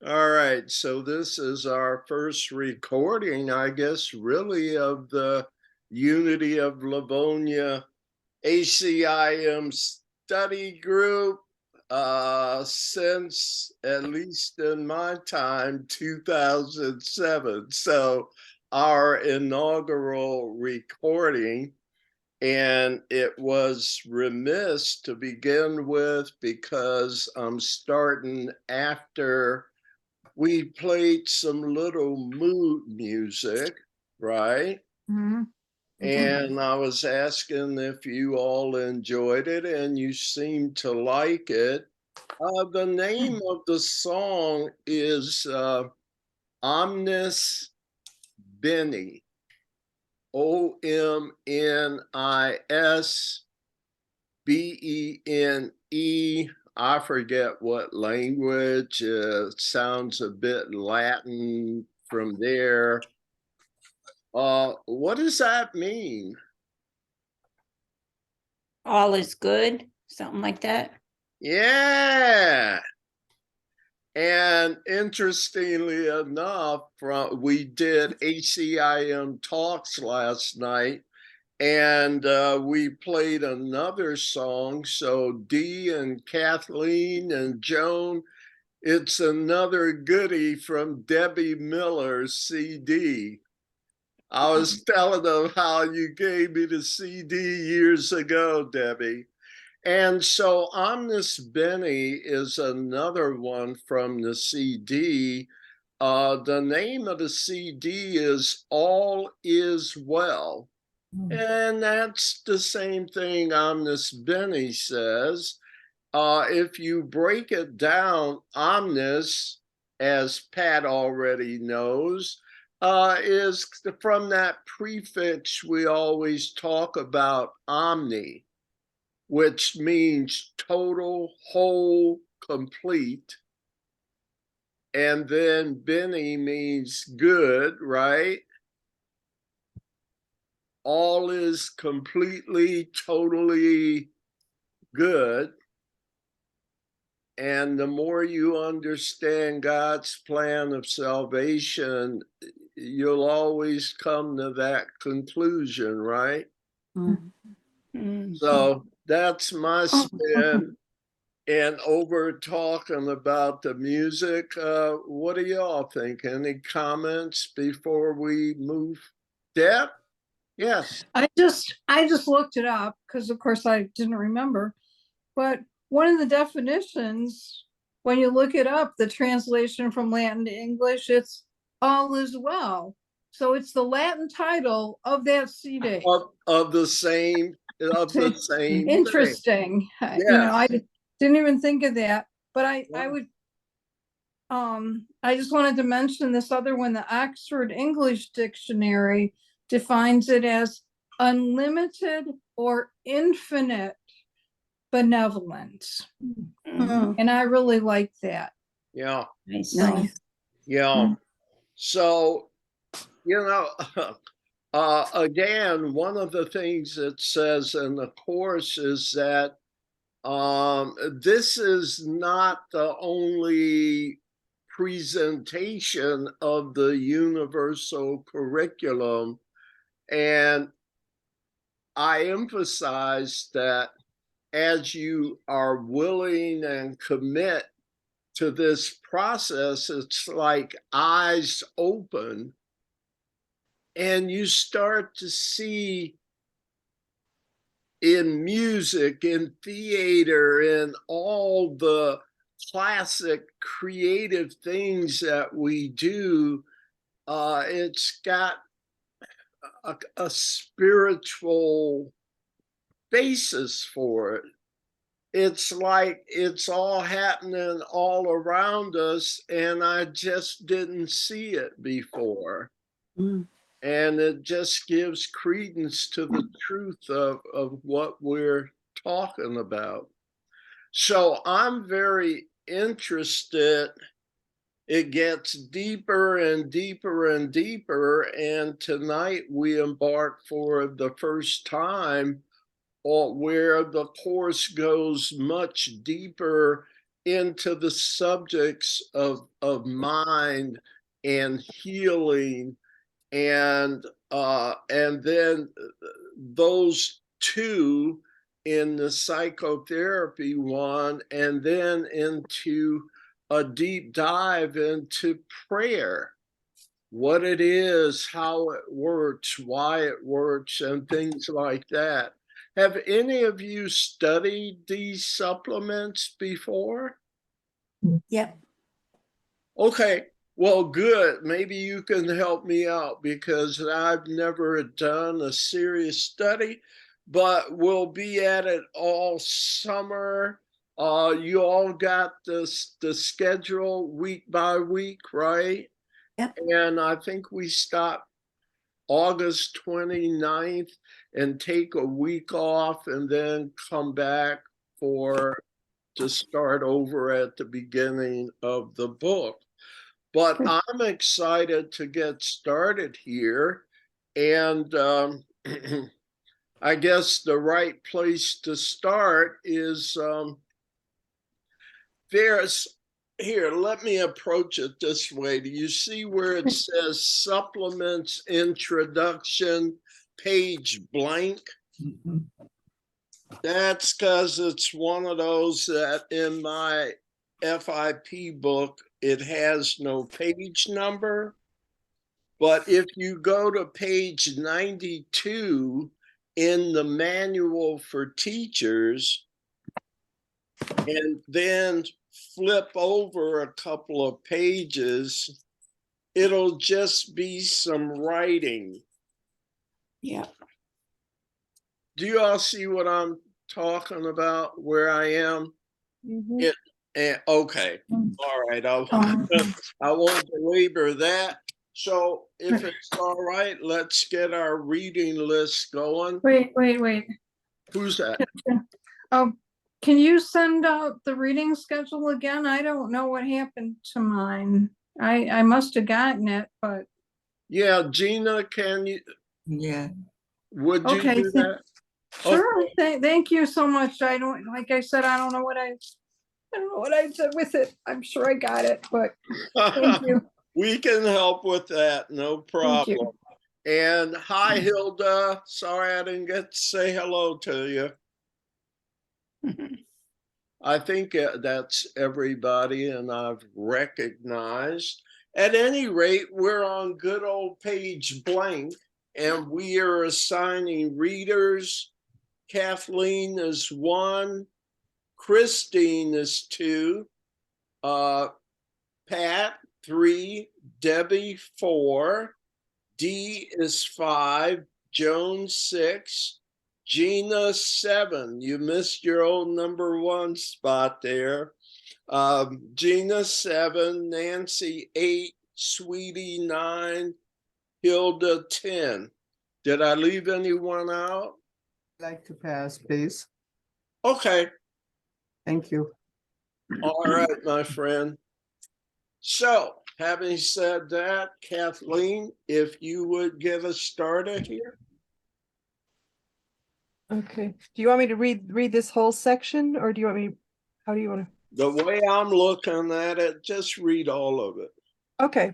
All right, so this is our first recording, I guess, really of the Unity of Livonia ACIM study group since, at least in my time, 2007. So our inaugural recording. And it was remiss to begin with because I'm starting after we played some little mood music, right? Mhm. And I was asking if you all enjoyed it, and you seemed to like it. The name of the song is Omnis Beni, Omnis Bene. I forget what language. Sounds a bit Latin from there. What does that mean? All is good, something like that. Yeah. And interestingly enough, we did ACIM talks last night, and we played another song. So Dee and Kathleen and Joan, it's another goodie from Debbie Miller's CD. I was telling them how you gave me the CD years ago, Debbie. And so Omnis Beni is another one from the CD. The name of the CD is All Is Well. And that's the same thing Omnis Beni says. If you break it down, omnis, as Pat already knows, is from that prefix we always talk about, omni, which means total, whole, complete. And then Beni means good, right? All is completely, totally good. And the more you understand God's plan of salvation, you'll always come to that conclusion, right? So that's my spin. And over talking about the music, what do y'all think? Any comments before we move? Deb? Yes. I just looked it up because of course I didn't remember. But one of the definitions, when you look it up, the translation from Latin to English, it's all is well. So it's the Latin title of that CD. Of the same thing. Interesting. Yeah. I didn't even think of that. But I would I just wanted to mention this other one. The Oxford English Dictionary defines it as unlimited or infinite benevolence. And I really like that. Yeah. Nice. Yeah. So, again, one of the things it says in the course is that this is not the only presentation of the universal curriculum. And I emphasize that as you are willing and commit to this process, it's like eyes open and you start to see in music, in theater, in all the classic creative things that we do, it's got a spiritual basis for it. It's like it's all happening all around us, and I just didn't see it before. And it just gives credence to the truth of what we're talking about. So I'm very interested. It gets deeper and deeper and deeper. And tonight we embark for the first time where the course goes much deeper into the subjects of mind and healing, and then those two in the psychotherapy one, and then into a deep dive into prayer, what it is, how it works, why it works, and things like that. Have any of you studied these supplements before? Yep. Okay, well, good. Maybe you can help me out because I've never done a serious study, but we'll be at it all summer. You all got the schedule week by week, right? Yep. And I think we stop August 29th and take a week off and then come back to start over at the beginning of the book. But I'm excited to get started here. And I guess the right place to start is here, let me approach it this way. Do you see where it says supplements introduction, page blank? That's because it's one of those that in my FIP book, it has no page number. But if you go to page 92 in the manual for teachers, and then flip over a couple of pages, it'll just be some writing. Yeah. Do you all see what I'm talking about, where I am? Okay, all right, I won't belabor that. So if it's all right, let's get our reading list going. Wait. Who's that? Can you send out the reading schedule again? I don't know what happened to mine. I must have gotten it, but Yeah, Gina, can you? Yeah. Would you okay. do that? Sure. Thank you so much. I don't, like I said, I don't know what I did with it. I'm sure I got it, but thank you. We can help with that, no Thank problem. you. And hi, Hilda. Sorry I didn't get to say hello to you. I think that's everybody, and I've recognized. At any rate, we're on good old page blank, and we are assigning readers. Kathleen is 1, Christine is 2, Pat 3, Debbie 4, Dee is 5, Joan 6, Gina 7. You missed your old number 1 spot there. Gina 7, Nancy 8, Sweetie 9, Hilda 10. Did I leave anyone out? I'd like to pass, please. Okay. Thank you. All right, my friend. So, having said that, Kathleen, if you would get us started here. Okay. Do you want me to read this whole section, or do you want me, how do you want to? The way I'm looking at it, just read all of it. Okay.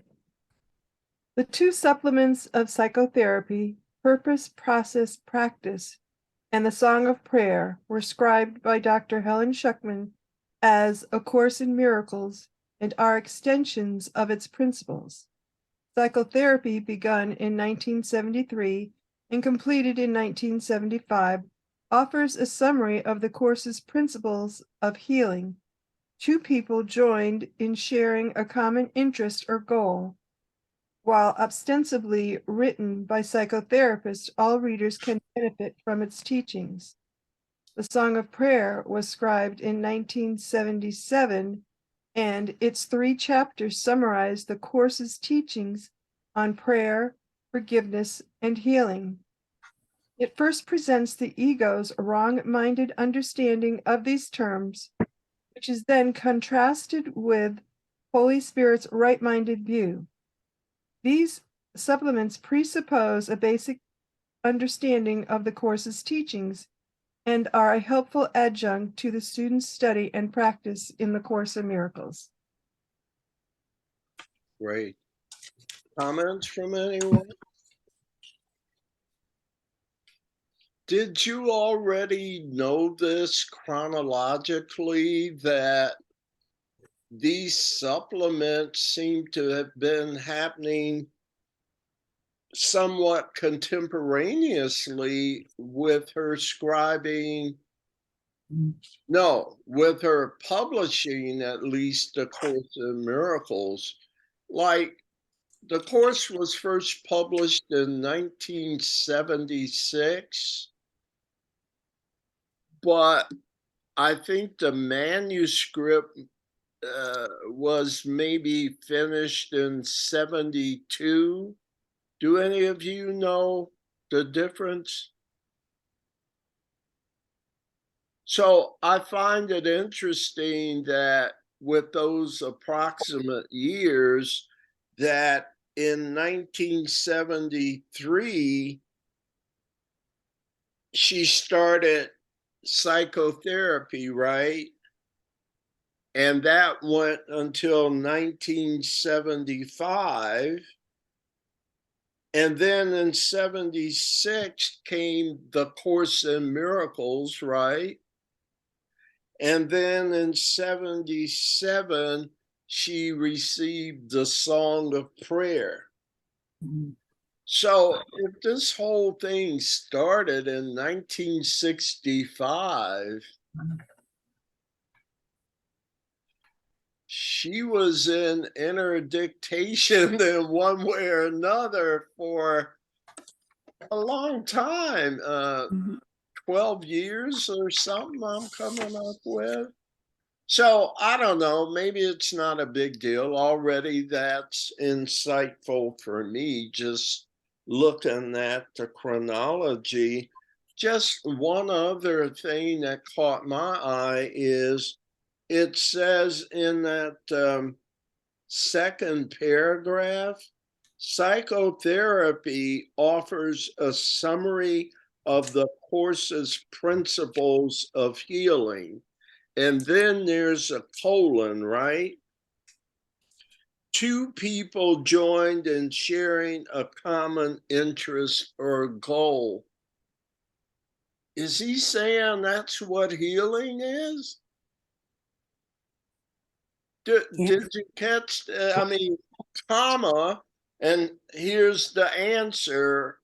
The 2 supplements of psychotherapy, Purpose, Process, Practice, and the Song of Prayer were scribed by Dr. Helen Schuckman as A Course in Miracles and are extensions of its principles. Psychotherapy, begun in 1973 and completed in 1975, offers a summary of the course's principles of healing. 2 people joined in sharing a common interest or goal. While ostensibly written by psychotherapists, all readers can benefit from its teachings. The Song of Prayer was scribed in 1977, and its 3 chapters summarize the course's teachings on prayer, forgiveness, and healing. It first presents the ego's wrong-minded understanding of these terms, which is then contrasted with Holy Spirit's right-minded view. These supplements presuppose a basic understanding of the course's teachings and are a helpful adjunct to the students' study and practice in the Course in Miracles. Great. Comments from anyone? Did you already know this chronologically, that these supplements seem to have been happening somewhat contemporaneously with her scribing? No, with her publishing at least the Course in Miracles. Like, the course was first published in 1976, but I think the manuscript was maybe finished in 72. Do any of you know the difference? So I find it interesting that with those approximate years, that in 1973, she started psychotherapy, right? And that went until 1975. And then in 76 came the Course in Miracles, right? And then in 77, she received the Song of Prayer. So if this whole thing started in 1965, she was in interdictation in one way or another for a long time, Mhm. 12 years or something I'm coming up with. So I don't know, maybe it's not a big deal already. That's insightful for me, just looking at the chronology. Just one other thing that caught my eye is it says in that second paragraph, psychotherapy offers a summary of the course's principles of healing. And then there's a colon, right? Two people joined in sharing a common interest or goal. Is he saying that's what healing is? Did you catch? I mean, comma, and here's the answer.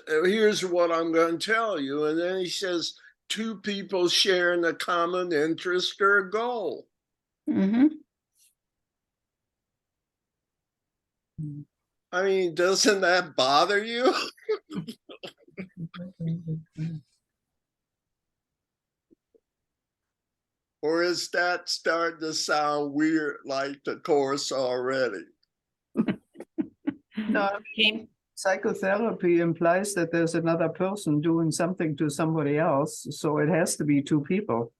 Here's what I'm going to tell you. And then he says, two people sharing a common interest or goal. Mhm. I mean, doesn't that bother you? Or is that starting to sound weird like the course already? No, Okay. psychotherapy implies that there's another person doing something to somebody else, so it has to be two people.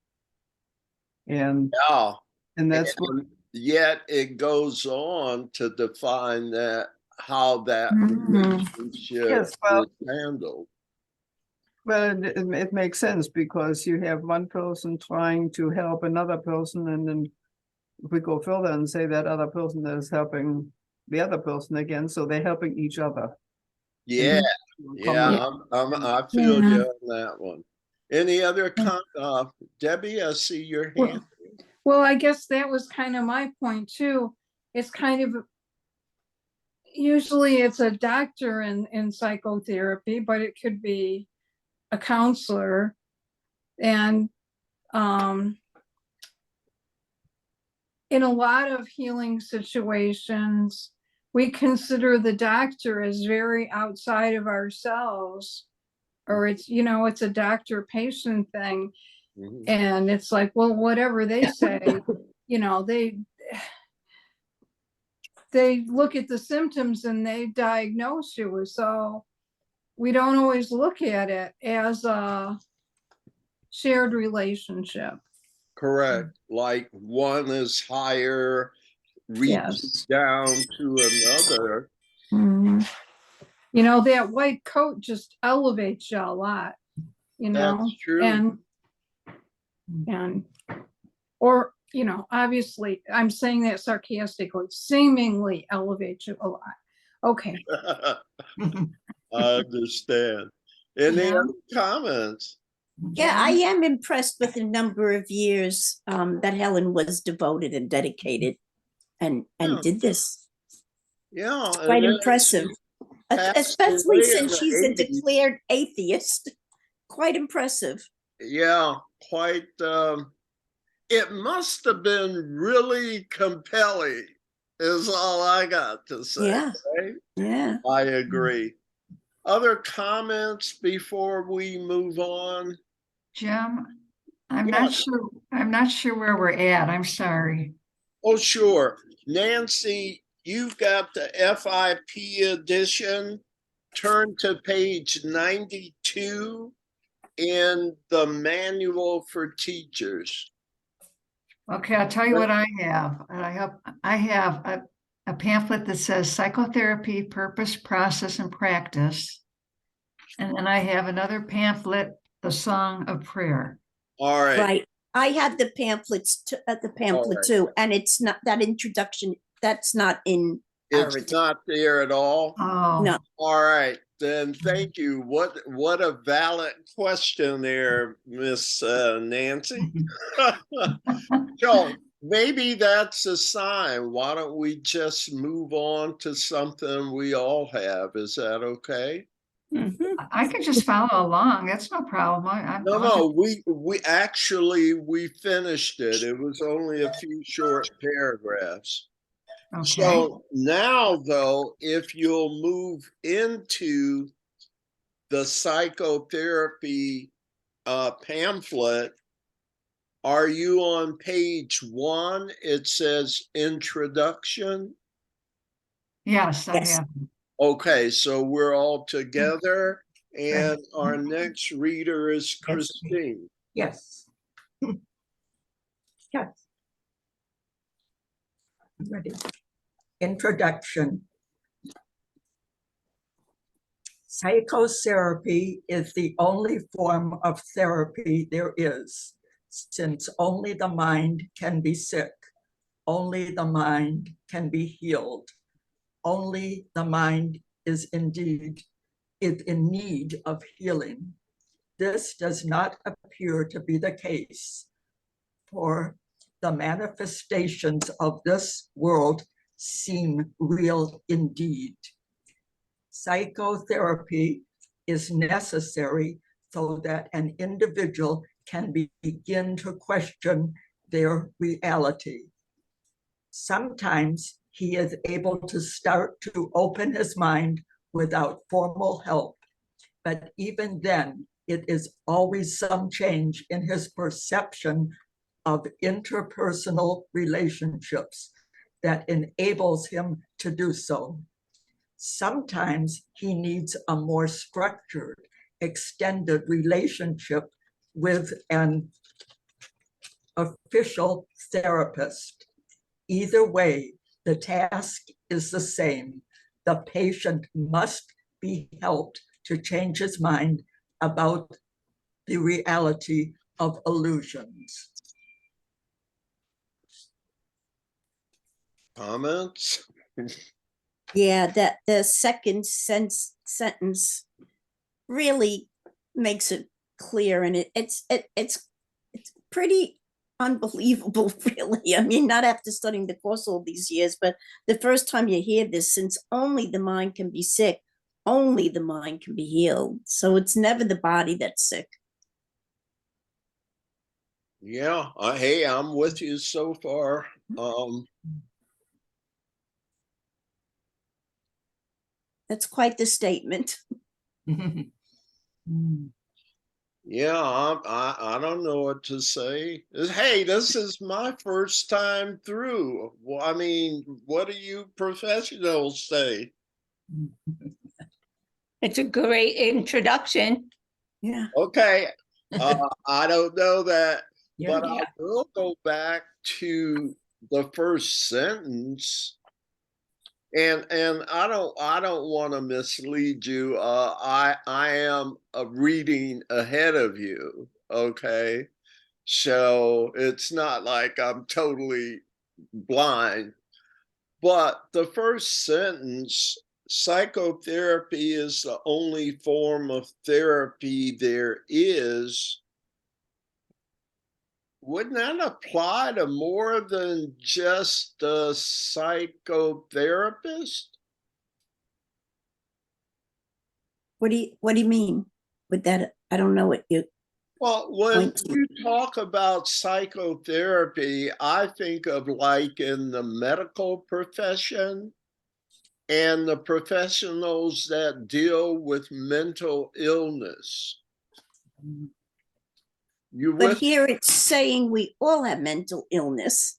And Yeah. that's what, And yet it goes on to define that, how that Mhm. relationship yes, well, is handled. it makes sense because you have one person trying to help another person, and then if we go further and say that other person is helping the other person again, so they're helping each other. Yeah, Common- I feel Yeah. you on that one. Any other Debbie, I see your hand. Well, I guess that was kind of my point too. It's kind of, usually it's a doctor in psychotherapy, but it could be a counselor. And in a lot of healing situations, we consider the doctor as very outside of ourselves, or it's a doctor-patient thing. Mhm. And it's like, well, whatever they say, they look at the symptoms and they diagnose you. So we don't always look at it as a shared relationship. Correct. Like one is higher, reaches Yes. down to another. Mhm. That white coat just elevates you a lot. you know, That's true. and, or, you know, obviously, I'm saying that sarcastically, seemingly elevates you a lot. Okay, I understand. Any Yeah. other comments? Yeah, I am impressed with the number of years that Helen was devoted and dedicated and Yeah. did this. Yeah. and Quite then impressive. she passed Especially away in since the she's a 80s. declared atheist. Quite impressive. Yeah, quite. It must have been really compelling, is all I got to say. Yeah. Right? Yeah. I agree. Other comments before we move on? Jim, I'm Yeah. not sure where we're at. I'm sorry. Oh, sure. Nancy, you've got the FIP edition. Turn to page 92 in the manual for teachers. Okay, I'll tell you what I have. I have a pamphlet that says psychotherapy, purpose, process, and practice. And then I have another pamphlet, the Song of Prayer. All right. Right. I have the pamphlets, the pamphlet Alright. too, and it's not that introduction, that's not in our, It's not there at all. Oh, no, All right, then thank you. What a valid question there, Miss Nancy. So maybe that's a sign. Why don't we just move on to something we all have? Is that okay? Mhm. I can just follow along. That's no problem. No, we actually we finished it. It was only a few short paragraphs. Okay. So now, though, if you'll move into the psychotherapy pamphlet, are you on page 1? It says introduction. Yes, I Yes. have. Okay, so we're all together, and our next reader is Christine. Yes. Yes. Ready. Introduction. Psychotherapy is the only form of therapy there is, since only the mind can be sick, only the mind can be healed, only the mind is in need of healing. This does not appear to be the case, for the manifestations of this world seem real indeed. Psychotherapy is necessary so that an individual can begin to question their reality. Sometimes he is able to start to open his mind without formal help, but even then, it is always some change in his perception of interpersonal relationships that enables him to do so. Sometimes he needs a more structured, extended relationship with an official therapist. Either way, the task is the same. The patient must be helped to change his mind about the reality of illusions. Comments? Yeah, that the second sentence really makes it clear, and it's pretty unbelievable, really. I mean, not after studying the course all these years, but the first time you hear this, since only the mind can be sick, only the mind can be healed. So it's never the body that's sick. Yeah, hey, I'm with you so far. That's quite the statement. Yeah, I don't know what to say. Hey, this is my first time through. Well, I mean, what do you professionals say? It's a great introduction. Yeah. Okay, I don't know that, Yeah, but I will go back to the first sentence. And I don't want to mislead you. I am reading ahead of you. Okay. So it's not like I'm totally blind. But the first sentence, psychotherapy is the only form of therapy there is. Wouldn't that apply to more than just a psychotherapist? What do you mean with that? I don't know what you Well, when point to. you talk about psychotherapy, I think of like in the medical profession and the professionals that deal with mental illness. You But with here it's saying we all have mental illness.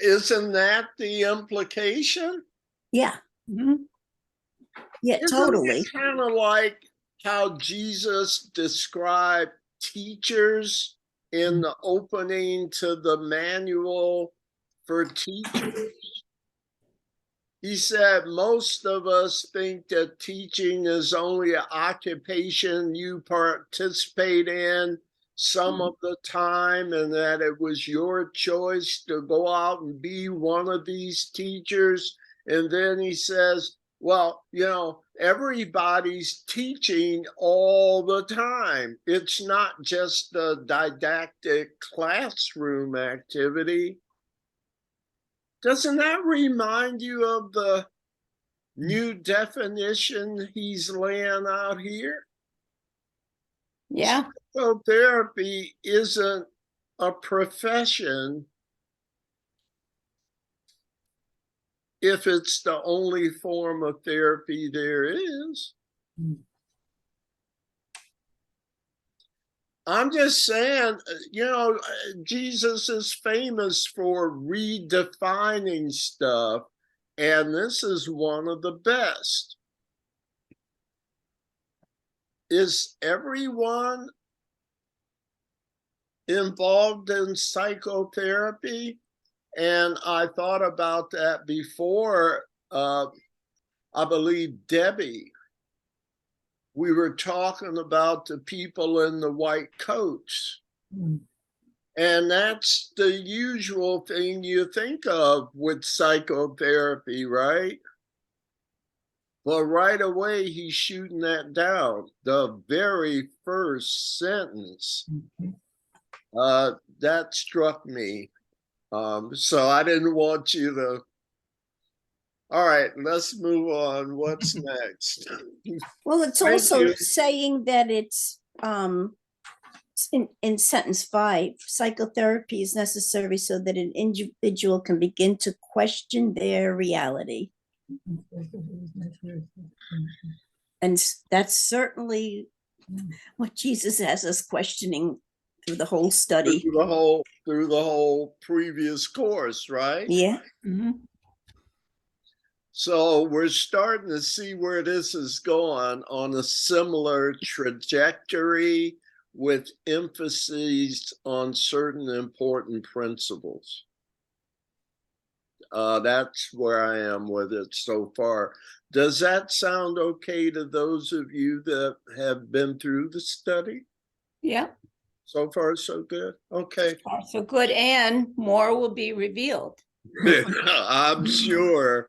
isn't that the implication? Yeah. Mhm. Yeah, Isn't totally. it kind of like how Jesus described teachers in the opening to the manual for teachers? He said most of us think that teaching is only an occupation you participate in some of the time, and that it was your choice to go out and be one of these teachers. And then he says, well, you know, everybody's teaching all the time. It's not just a didactic classroom activity. Doesn't that remind you of the new definition he's laying out here? Yeah, Psychotherapy isn't a profession if it's the only form of therapy there is. I'm just saying, you know, Jesus is famous for redefining stuff, and this is one of the best. Is everyone involved in psychotherapy? And I thought about that before. I believe Debbie, we were talking about the people in the white coats. And that's the usual thing you think of with psychotherapy, right? Well, right away, he's shooting that down. The very first sentence, that struck me. So I didn't want you to. All right, let's move on. What's next? Well, it's Thank also you. saying that it's in sentence 5, psychotherapy is necessary so that an individual can begin to question their reality. And that's certainly what Jesus has us questioning through the whole study. Through the whole previous course, right? Yeah. Mhm. So we're starting to see where this is going on a similar trajectory with emphases on certain important principles. That's where I am with it so far. Does that sound okay to those of you that have been through the study? Yeah, So far, so good. Okay. so good. And more will be revealed. I'm sure.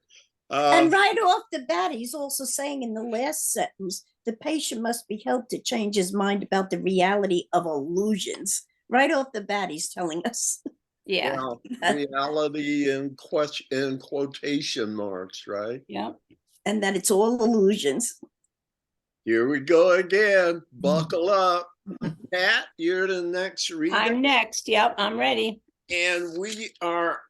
And right off the bat, he's also saying in the last sentence, the patient must be helped to change his mind about the reality of illusions. Right off the bat, he's telling us. Yeah, Well, reality in quotation marks, right? yeah. And that it's all illusions. Here we go again. Buckle up. Pat, you're the next reader. I'm next. Yep, I'm ready. And we are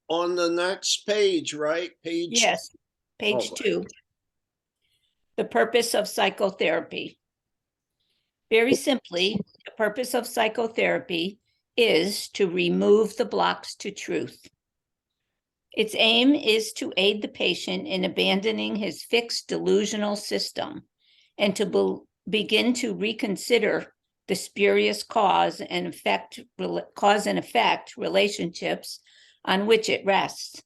on the next page, right? Page. Yes, page Oh. 2. The purpose of psychotherapy. Very simply, the purpose of psychotherapy is to remove the blocks to truth. Its aim is to aid the patient in abandoning his fixed delusional system and to begin to reconsider the spurious cause and effect relationships on which it rests.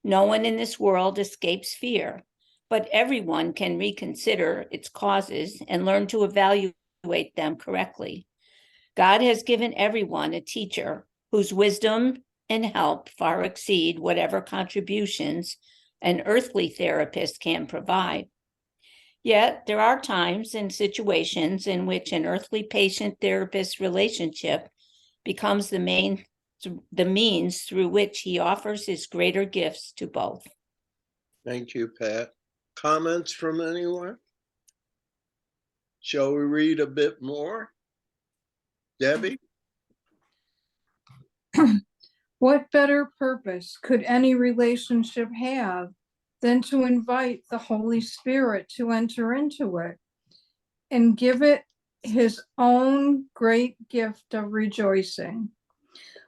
No one in this world escapes fear, but everyone can reconsider its causes and learn to evaluate them correctly. God has given everyone a teacher whose wisdom and help far exceed whatever contributions an earthly therapist can provide. Yet there are times and situations in which an earthly patient-therapist relationship becomes the means through which he offers his greater gifts to both. Thank you, Pat. Comments from anyone? Shall we read a bit more? Debbie? What better purpose could any relationship have than to invite the Holy Spirit to enter into it and give it his own great gift of rejoicing?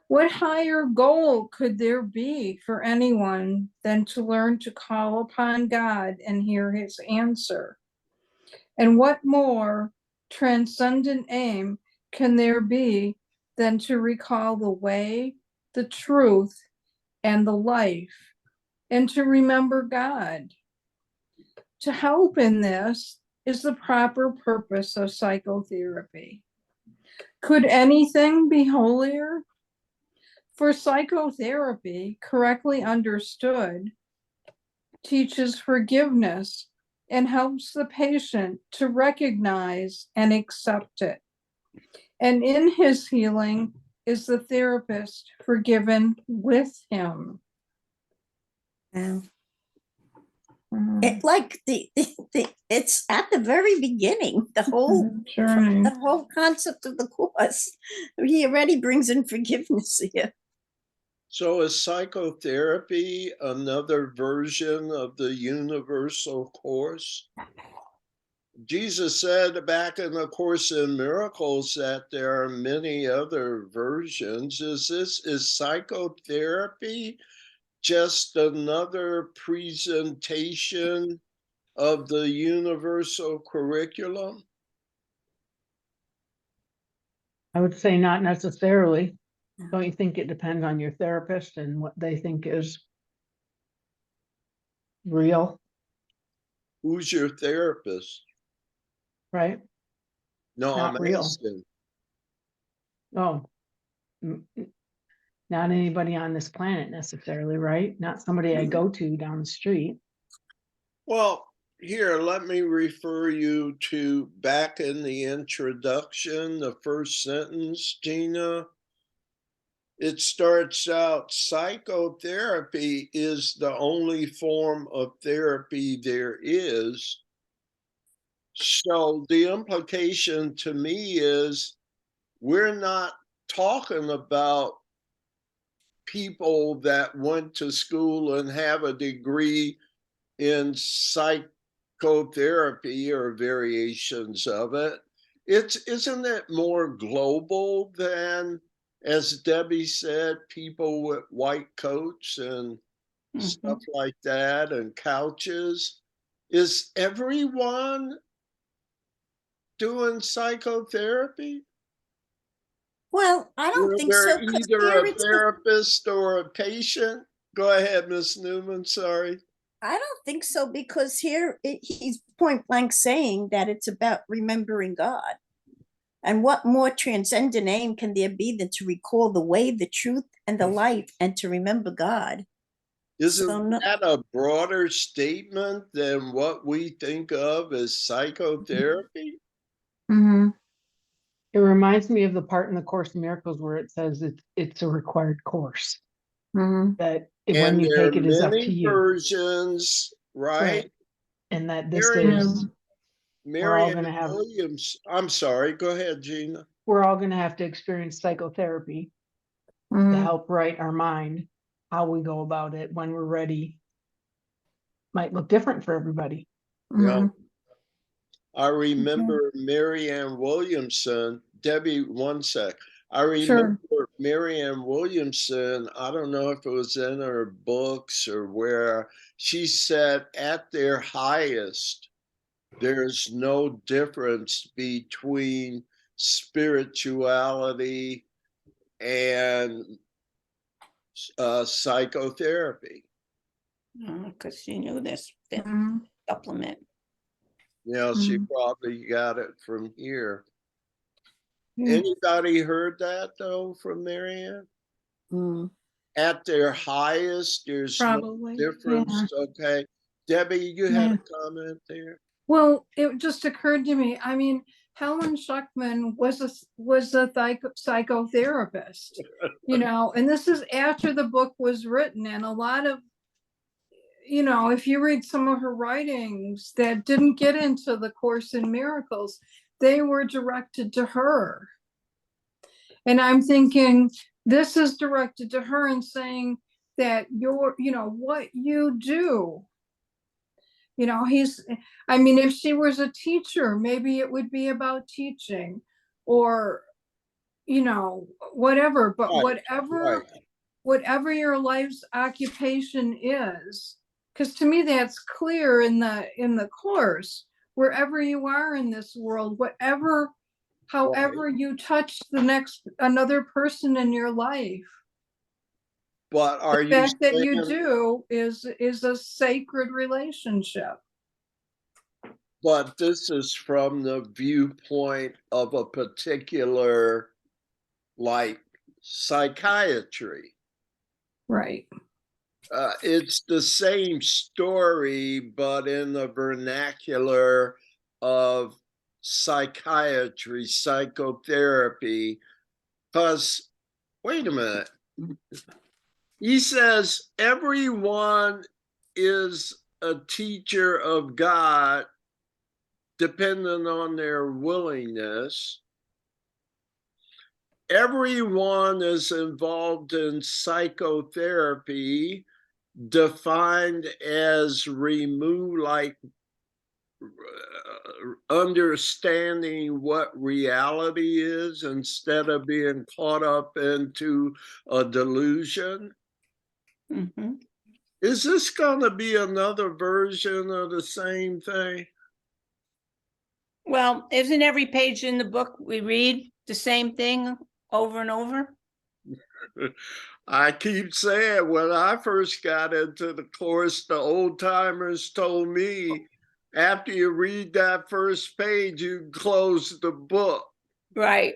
What higher goal could there be for anyone than to learn to call upon God and hear his answer? And what more transcendent aim can there be than to recall the way, the truth, and the life, and to remember God? To help in this is the proper purpose of psychotherapy. Could anything be holier? For psychotherapy, correctly understood, teaches forgiveness and helps the patient to recognize and accept it. And in his healing is the therapist forgiven with him. Wow. Mhm. It like it's at the very beginning, the Journey. whole concept of the course. He already brings in forgiveness here. So is psychotherapy another version of the universal course? Jesus said back in the Course in Miracles that there are many other versions. Is psychotherapy just another presentation of the universal curriculum? I would say not necessarily. Don't you think it depends on your therapist and what they think is real, Who's your therapist? right? No, Not I'm real. asking. Oh, not anybody on this planet necessarily, right? Not somebody I go to down the street. Well, here, let me refer you to back in the introduction, the first sentence, Gina. It starts out, psychotherapy is the only form of therapy there is. So the implication to me is we're not talking about people that went to school and have a degree in psychotherapy or variations of it. Isn't it more global than, as Debbie said, people with white coats and stuff like that and couches? Is everyone doing psychotherapy? Well, I don't Where think so, they're 'cause either here a it's therapist or a patient? Go ahead, Miss Newman, sorry. I don't think so, because here he's point blank saying that it's about remembering God. And what more transcendent aim can there be than to recall the way, the truth, and the life, and to remember God? Isn't So no, that a broader statement than what we think of as psychotherapy? Mhm. It reminds me of the part in the Course in Miracles where it says it's a required course, Mhm. that when And you there are take it is up to many you, versions, right? right? And that this Mary, is, we're all gonna have, Williams, I'm sorry, go ahead, Gina. we're all gonna have to experience psychotherapy to Mhm. help right our mind. How we go about it when we're ready might look different for everybody. Yeah, Mhm. I remember Marianne Williamson. Debbie, one sec. I Sure. remember Marianne Williamson. I don't know if it was in her books or where she said at their highest, there's no difference between spirituality and psychotherapy. Because she knew this fifth Mhm. supplement. Yeah, she Mhm. probably got it from here. Yeah. Anybody heard that though from Marianne? Mm. At their highest, there's no Probably, difference. Okay. Debbie, you had Yeah. a comment there? Well, it just occurred to me, I mean, Helen Schuckman was a psychotherapist, you know, and this is after the book was written, and a lot of, you know, if you read some of her writings that didn't get into the Course in Miracles, they were directed to her. And I'm thinking, this is directed to her and saying that you know, what you do. You know, I mean, if she was a teacher, maybe it would be about teaching or, you know, whatever, but Right, right. whatever your life's occupation is, because to me, that's clear in the Course, wherever you are in this world, however you touch another person in your life, But the are you fact that you saying, do is a sacred relationship. but this is from the viewpoint of a particular, like, psychiatry? Right. It's the same story, but in the vernacular of psychiatry, psychotherapy. Because, wait a minute, he says everyone is a teacher of God depending on their willingness. Everyone is involved in psychotherapy, defined as understanding what reality is instead of being caught up into a delusion. Mhm. Is this going to be another version of the same thing? Well, isn't every page in the book we read the same thing over and over? I keep saying, when I first got into the course, the old timers told me, after you read that first page, you close the book. Right.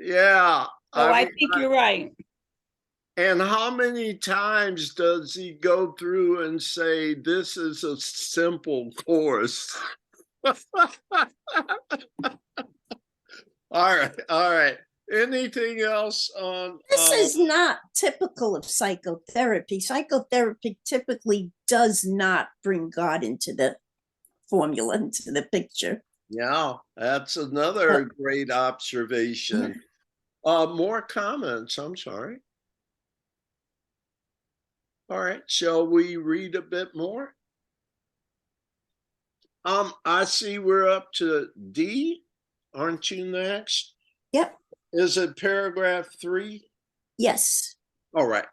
Yeah. So I mean, think you're right. and how many times does he go through and say, this is a simple course? All right. All right. Anything else on This is not typical of psychotherapy. Psychotherapy typically does not bring God into the formula, into the picture. yeah, that's another great observation. More comments, I'm sorry. All right, shall we read a bit more? I see we're up to D. Aren't you next? Yep. Is it paragraph 3? Yes. All right.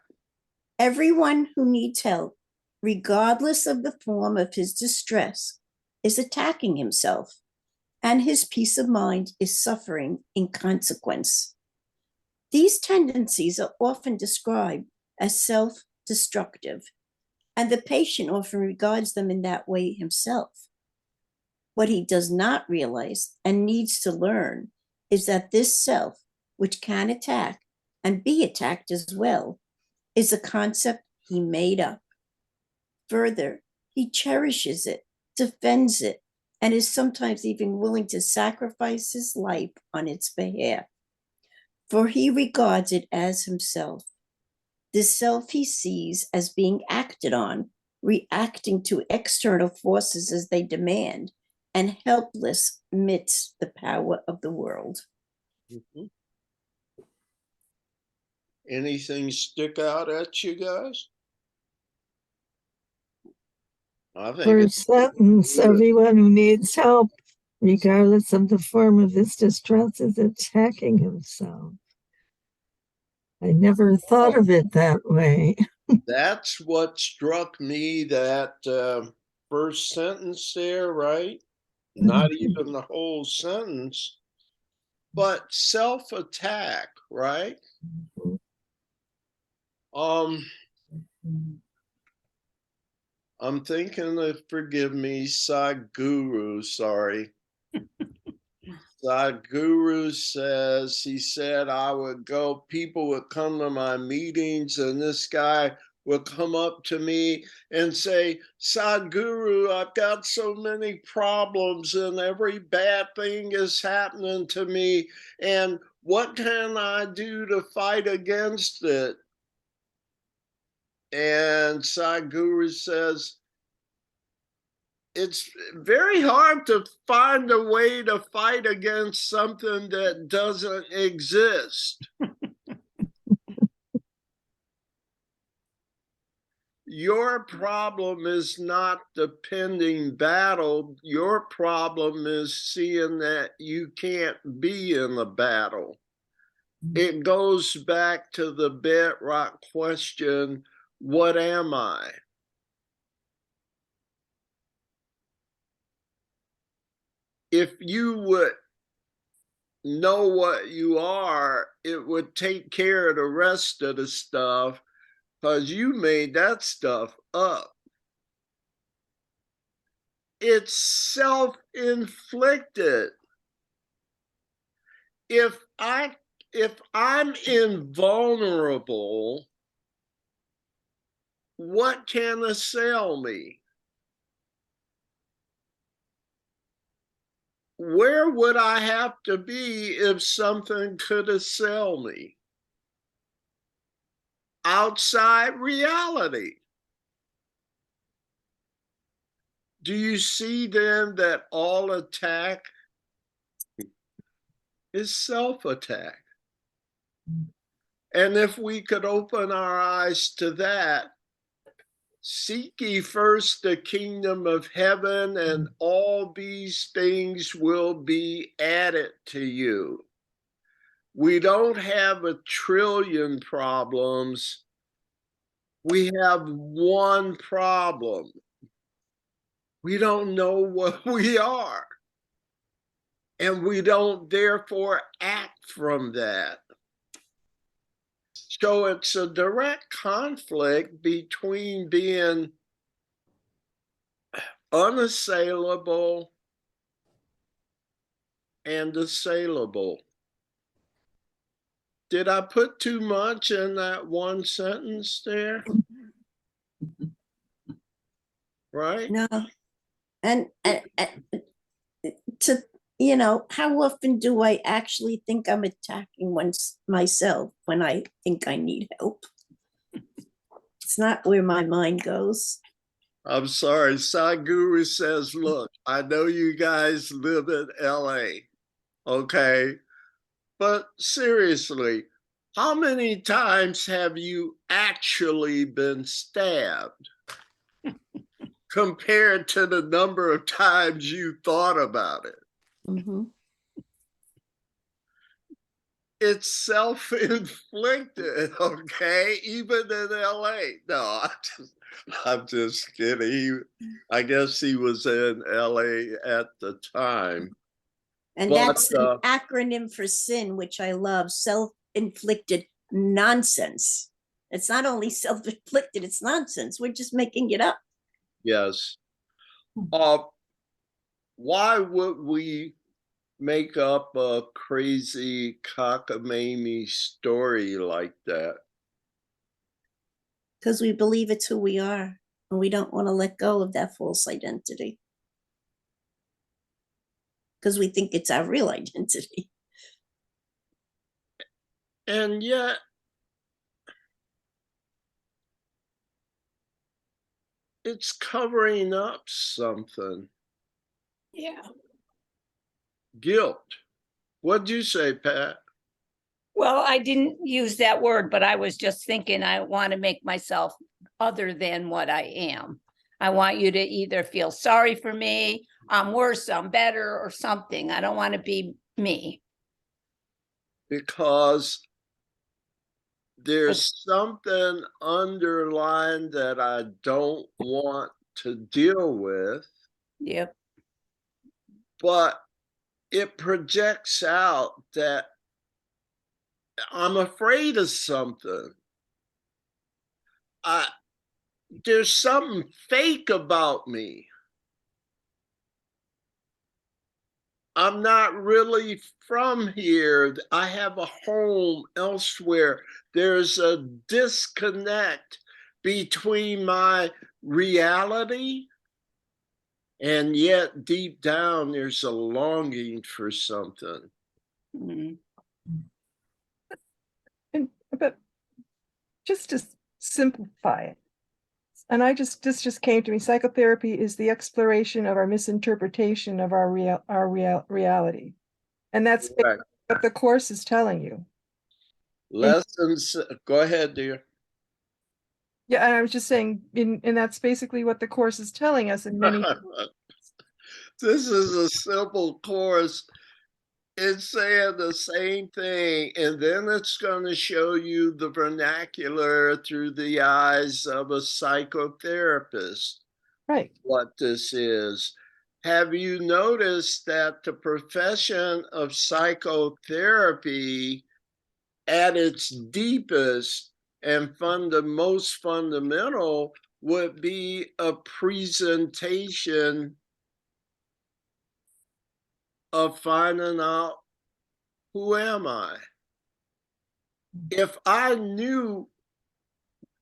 Everyone who needs help, regardless of the form of his distress, is attacking himself, and his peace of mind is suffering in consequence. These tendencies are often described as self-destructive, and the patient often regards them in that way himself. What he does not realize and needs to learn is that this self, which can attack and be attacked as well, is a concept he made up. Further, he cherishes it, defends it, and is sometimes even willing to sacrifice his life on its behalf. For he regards it as himself. This self he sees as being acted on, reacting to external forces as they demand, and helpless amidst the power of the world. Mhm. Anything stick out at you guys? I think First sentence, everyone who needs help, regardless of the form of his distress, is attacking himself. I never thought of it that way. that's what struck me, that first sentence there, right? Not even the whole sentence, but self-attack, right? Um, I'm thinking of, forgive me, Sadhguru, sorry. Sadhguru says, he said, I would go, people would come to my meetings, and this guy would come up to me and say, Sadhguru, I've got so many problems and every bad thing is happening to me. And what can I do to fight against it? And Sadhguru says, it's very hard to find a way to fight against something that doesn't exist. Your problem is not the pending battle. Your problem is seeing that you can't be in the battle. It goes back to the bedrock question, what am I? If you would know what you are, it would take care of the rest of the stuff, because you made that stuff up. It's self-inflicted. If I'm invulnerable, what can assail me? Where would I have to be if something could assail me? Outside reality. Do you see then that all attack is self-attack? And if we could open our eyes to that, seek ye first the kingdom of heaven, and all these things will be added to you. We don't have a trillion problems. We have one problem. We don't know what we are. And we don't therefore act from that. So it's a direct conflict between being unassailable and assailable. Did I put too much in that one sentence there? Right? No. And to, you know, how often do I actually think I'm attacking myself when I think I need help? It's not where my mind goes. I'm sorry. Sadhguru says, look, I know you guys live in LA, okay? But seriously, how many times have you actually been stabbed compared to the number of times you thought about it? Mm-hmm. It's self-inflicted, okay? Even in LA. No, I'm just kidding. I guess he was in LA at the time. And But, that's an acronym for sin, which I love, self-inflicted nonsense. It's not only self-inflicted, it's nonsense. We're just making it up. yes. Why would we make up a crazy cockamamie story like that? Because we believe it's who we are, and we don't want to let go of that false identity. Because we think it's our real identity. And yet, it's covering up something. Yeah. Guilt. What'd you say, Pat? Well, I didn't use that word, but I was just thinking I want to make myself other than what I am. I want you to either feel sorry for me, I'm worse, I'm better, or something. I don't want to be me. Because there's something underlined that I don't want to deal with. Yep. But it projects out that I'm afraid of something. there's something fake about me. I'm not really from here. I have a home elsewhere. There's a disconnect between my reality, and yet deep down, there's a longing for something. Mm. But just to simplify it, and this just came to me, psychotherapy is the exploration of our misinterpretation of our reality. And that's Correct. what the course is telling you. Lessons, go ahead, dear. Yeah, and I was just saying, and that's basically what the course is telling us in many. This is a simple course. It's saying the same thing, and then it's going to show you the vernacular through the eyes of a psychotherapist. Right. What this is. Have you noticed that the profession of psychotherapy at its deepest and most fundamental would be a presentation of finding out, who am I? If I knew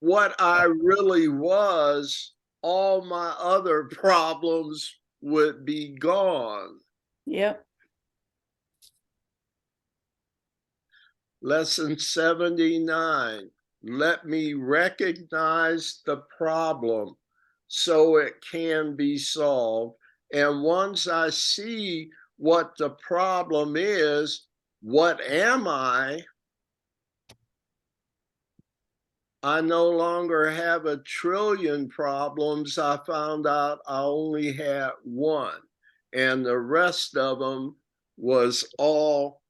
what I really was, all my other problems would be gone. Yep. Lesson 79. Let me recognize the problem so it can be solved. And once I see what the problem is, what am I no longer have a trillion problems. I found out I only had one, and the rest of them was all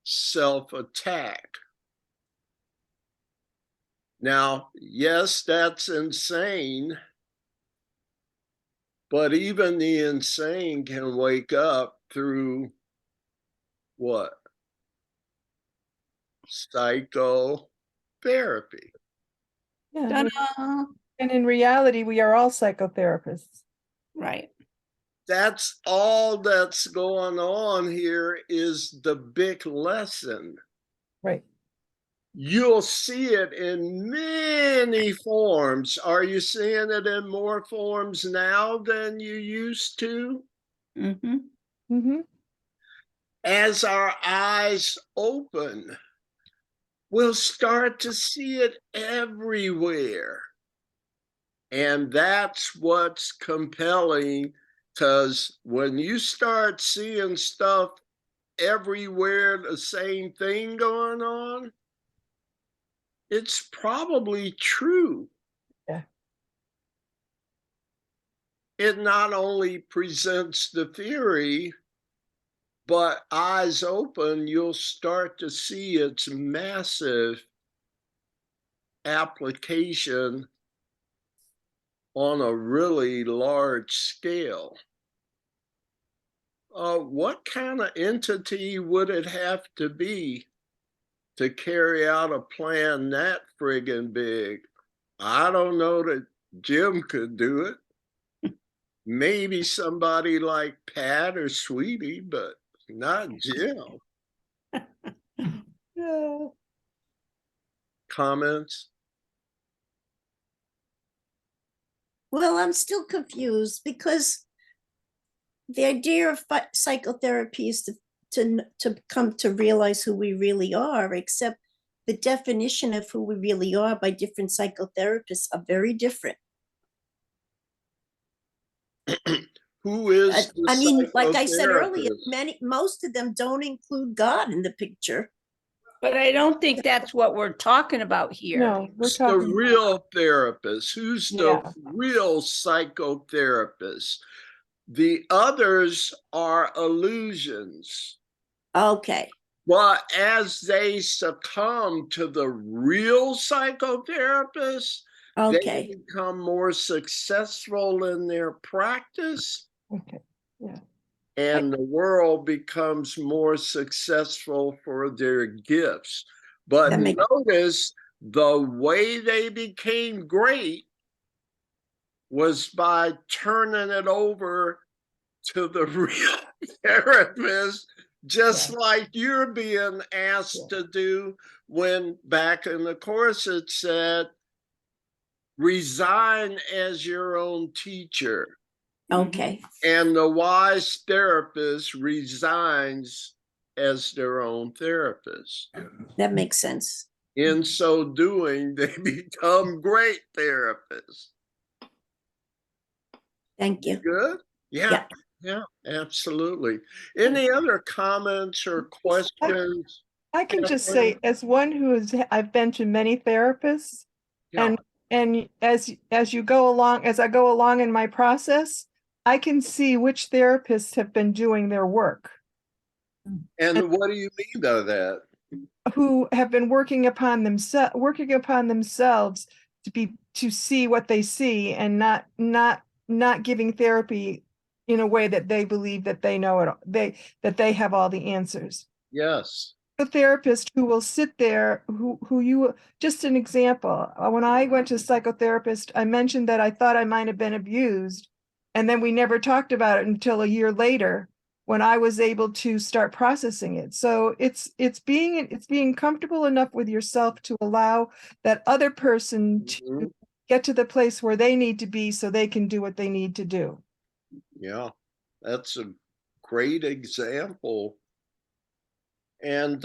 self-attack. Now, yes, that's insane, but even the insane can wake up through what? Psychotherapy. Yeah. Ta-da! And in reality, we are all psychotherapists. Right. That's all that's going on here is the big lesson. Right. You'll see it in many forms. Are you seeing it in more forms now than you used to? Mm-hmm. Mm-hmm. As our eyes open, we'll start to see it everywhere. And that's what's compelling, because when you start seeing stuff everywhere, the same thing going on, it's probably true. Yeah. It not only presents the theory, but eyes open, you'll start to see its massive application on a really large scale. What kind of entity would it have to be to carry out a plan that friggin' big? I don't know that Jim could do it. Maybe somebody like Pat or Sweetie, but not Jim. Yeah. Comments? Well, I'm still confused because the idea of psychotherapy is to come to realize who we really are, except the definition of who we really are by different psychotherapists are very different. Who is the I mean, like I said earlier, psychotherapist? most of them don't include God in the picture. But I don't think that's what we're talking about here. No, we're Who's the talking. real therapist? Who's the Yeah. real psychotherapist? The others are illusions. Okay. But as they succumb to the real psychotherapist, Okay. they become more successful in their practice. Okay. Yeah. And the world becomes more successful for their gifts. But notice the way they became great was by turning it over to the real therapist, just like you're being asked to do, when back in the course it said, resign as your own teacher. Okay, And the wise therapist resigns as their own therapist. that makes sense. In so doing, they become great therapists. Thank you. Good? Yeah, yeah, absolutely. Any other comments or questions? I can just say, as one who is, I've been to many therapists, Yeah. and as you go along, as I go along in my process, I can see which therapists have been doing their work, And what do you mean by that? who have been working upon themselves to see what they see, and not giving therapy in a way that they believe that they know it, that they have all the answers. Yes. A therapist who will sit there, who you, just an example, when I went to a psychotherapist, I mentioned that I thought I might have been abused, and then we never talked about it until a year later, when I was able to start processing it. So it's being comfortable enough with yourself to allow that other person to get to the place where they need to be, so they can do what they need to do. Yeah, that's a great example. And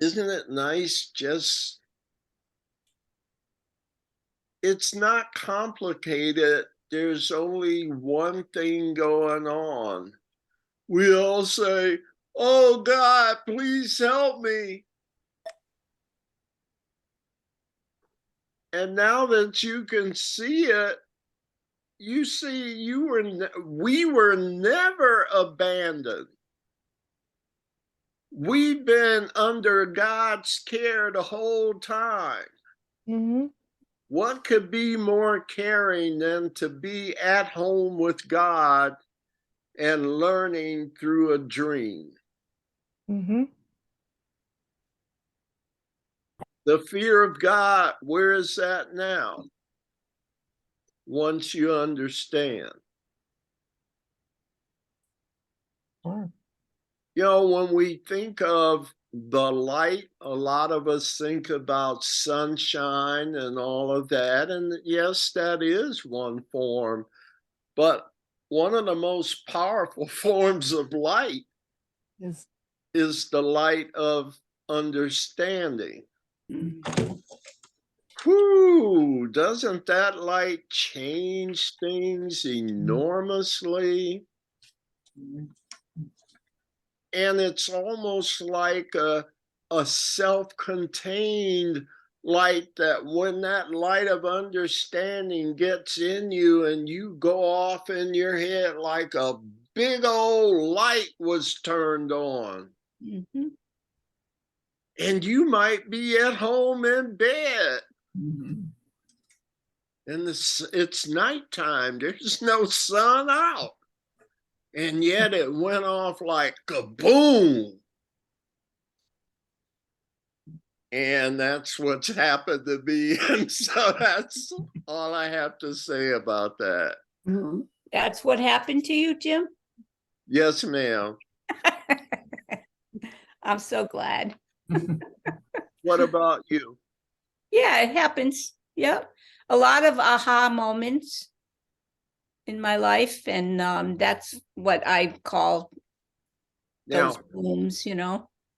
isn't it nice? Just, it's not complicated. There's only one thing going on. We all say, oh God, please help me. And now that you can see it, you see we were never abandoned. We've been under God's care the whole time. Mm-hmm. What could be more caring than to be at home with God and learning through a dream? Mm-hmm. The fear of God, where is that now? Once you understand. Sure. You know, when we think of the light, a lot of us think about sunshine and all of that. And yes, that is one form. But one of the most powerful forms of light Yes. is the light of understanding. Whew, doesn't that light change things enormously? And it's almost like a self-contained light, that when that light of understanding gets in you and you go off in your head, like a big old light was turned on. Mm-hmm. And you might be at home in bed. And it's nighttime. There's no sun out. And yet it went off like kaboom. And that's what's happened to me. And so that's all I have to say about that. Mhm. That's what happened to you, Jim? Yes, ma'am. I'm so glad. What about you? Yeah, it happens. Yep. A lot of aha moments in my life. And that's what I call Now, those booms,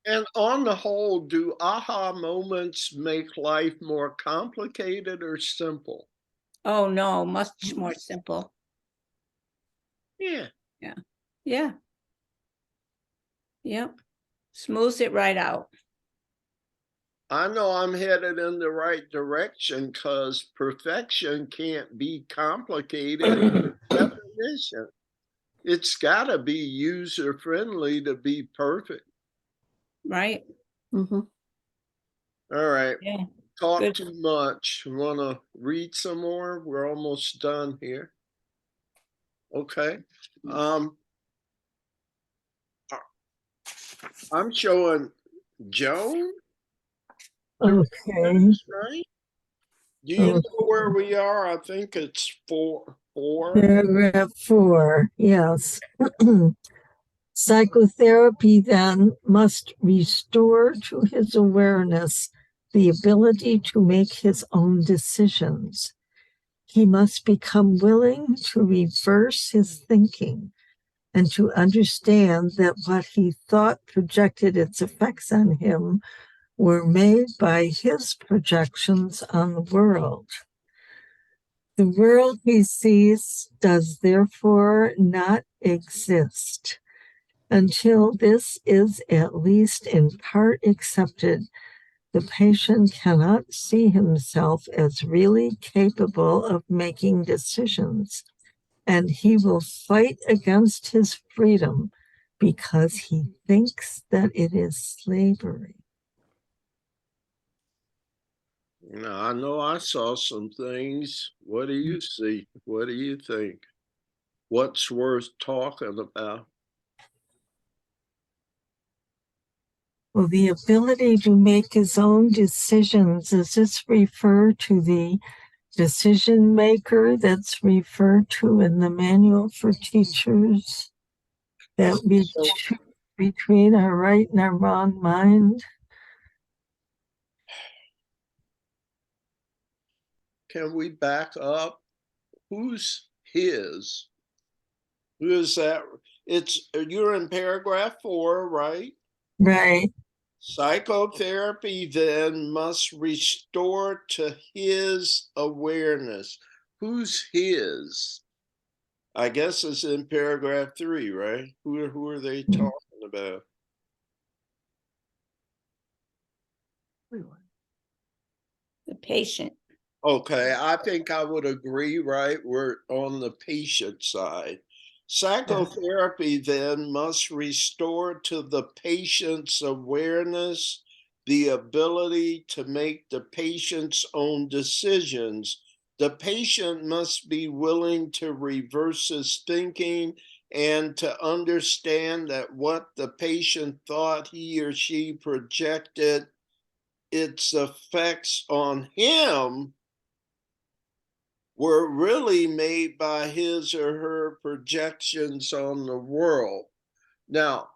and on the whole, do aha moments make life more complicated or simple? Oh, no, much more simple. Yeah. Yeah. Yep. Smooths it right out. I know I'm headed in the right direction, because perfection can't be complicated. Definition. It's got to be user friendly to be perfect. Right. Mhm. All right. Yeah. Talk Good. too much. Want to read some more? We're almost done here. Okay. I'm showing Joan. Okay. right? Do you know where we are? I think it's four. Paragraph 4, yes. Psychotherapy then must restore to his awareness the ability to make his own decisions. He must become willing to reverse his thinking and to understand that what he thought projected its effects on him were made by his projections on the world. The world he sees does therefore not exist. Until this is at least in part accepted, the patient cannot see himself as really capable of making decisions, and he will fight against his freedom because he thinks that it is slavery. Now, I know I saw some things. What do you see? What do you think? What's worth talking about? Well, the ability to make his own decisions, does this refer to the decision maker that's referred to in the manual for teachers? That we choose between our right and our wrong mind? Can we back up? Who's his? Who is that? You're in paragraph 4, right? Right. Psychotherapy then must restore to his awareness. Who's his? I guess it's in paragraph 3, right? Who are they talking about? The patient. Okay, I think I would agree, right? We're on the patient side. Psychotherapy then must restore to the patient's awareness the ability to make the patient's own decisions. The patient must be willing to reverse his thinking and to understand that what the patient thought he or she projected its effects on him were really made by his or her projections on the world. Now,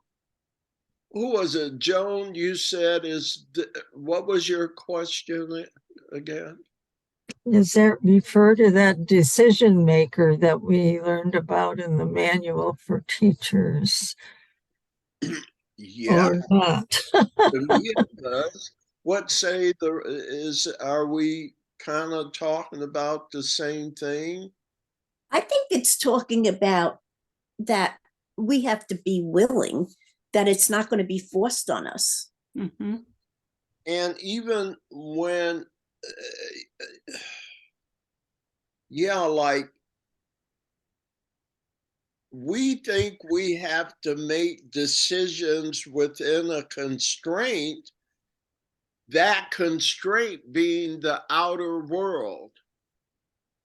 who was it? Joan, you said what was your question again? Does that refer to that decision maker that we learned about in the manual for teachers? Yeah, Or not? to me it does. What say are we kind of talking about the same thing? I think it's talking about that we have to be willing, that it's not going to be forced on us. Mm-hmm. And even when yeah, like we think we have to make decisions within a constraint, that constraint being the outer world,